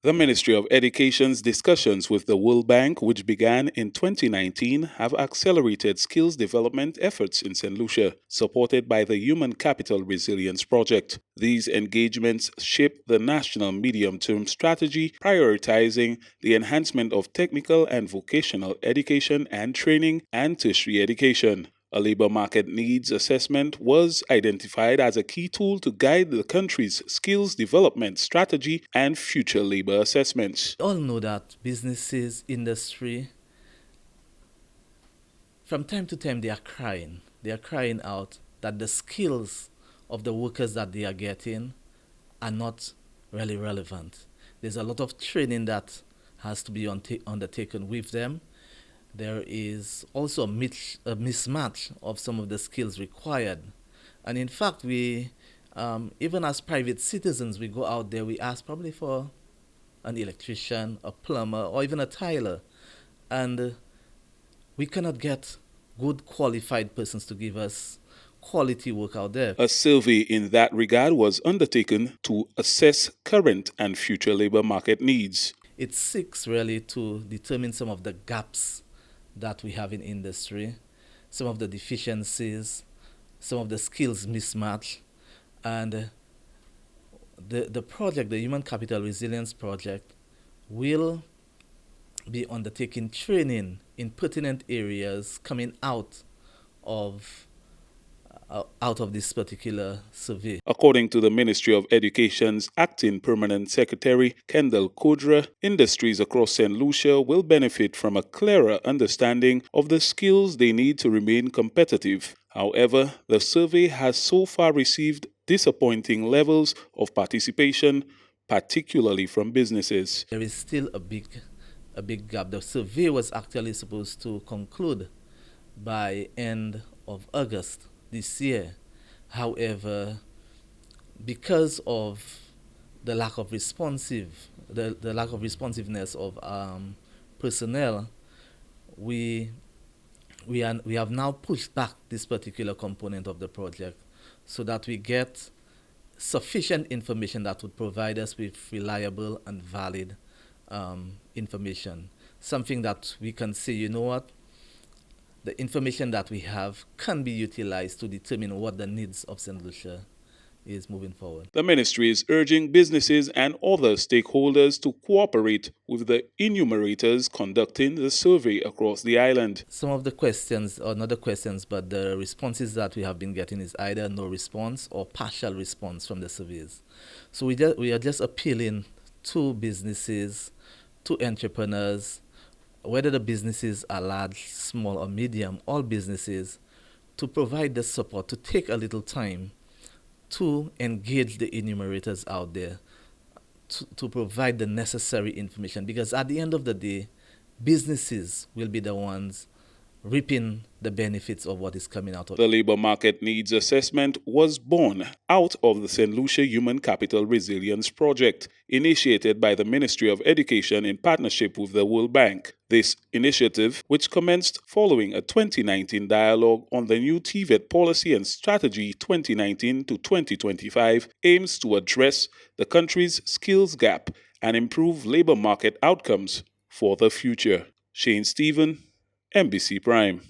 The Ministry of Education's discussions with the World Bank, which began in 2019, have accelerated skills development efforts in Saint Lucia, supported by the Human Capital Resilience Project. These engagements shape the national medium-term strategy, prioritizing the enhancement of technical and vocational education and training and tertiary education. A labor market needs assessment was identified as a key tool to guide the country's skills development strategy and future labor assessments. We all know that businesses, industry, from time to time they are crying. They are crying out that the skills of the workers that they are getting are not really relevant. There's a lot of training that has to be undertaken with them. There is also a mismatch of some of the skills required. And in fact, we, even as private citizens, we go out there, we ask probably for an electrician, a plumber, or even a tiler. And we cannot get good qualified persons to give us quality work out there. A survey in that regard was undertaken to assess current and future labor market needs. It seeks really to determine some of the gaps that we have in industry, some of the deficiencies, some of the skills mismatch, and the project, the Human Capital Resilience Project, will be undertaking training in pertinent areas coming out of this particular survey. According to the Ministry of Education's acting permanent secretary, Kendall Kodra, industries across Saint Lucia will benefit from a clearer understanding of the skills they need to remain competitive. However, the survey has so far received disappointing levels of participation, particularly from businesses. There is still a big gap. The survey was actually supposed to conclude by end of August this year. However, because of the lack of responsiveness of personnel, we have now pushed back this particular component of the project so that we get sufficient information that would provide us with reliable and valid information. Something that we can say, you know what, the information that we have can be utilized to determine what the needs of Saint Lucia is moving forward. The ministry is urging businesses and other stakeholders to cooperate with the enumerators conducting the survey across the island. Some of the questions, or not the questions, but the responses that we have been getting is either no response or partial response from the surveys. So we are just appealing to businesses, to entrepreneurs, whether the businesses are large, small, or medium, all businesses, to provide the support, to take a little time to engage the enumerators out there, to provide the necessary information. Because at the end of the day, businesses will be the ones reaping the benefits of what is coming out of the labor market needs assessment was born out of the Saint Lucia Human Capital Resilience Project, initiated by the Ministry of Education in partnership with the World Bank. This initiative, which commenced following a 2019 dialogue on the new TVET policy and strategy 2019 to 2025, aims to address the country's skills gap and improve labor market outcomes for the future. Shane Stephen, NBC Prime.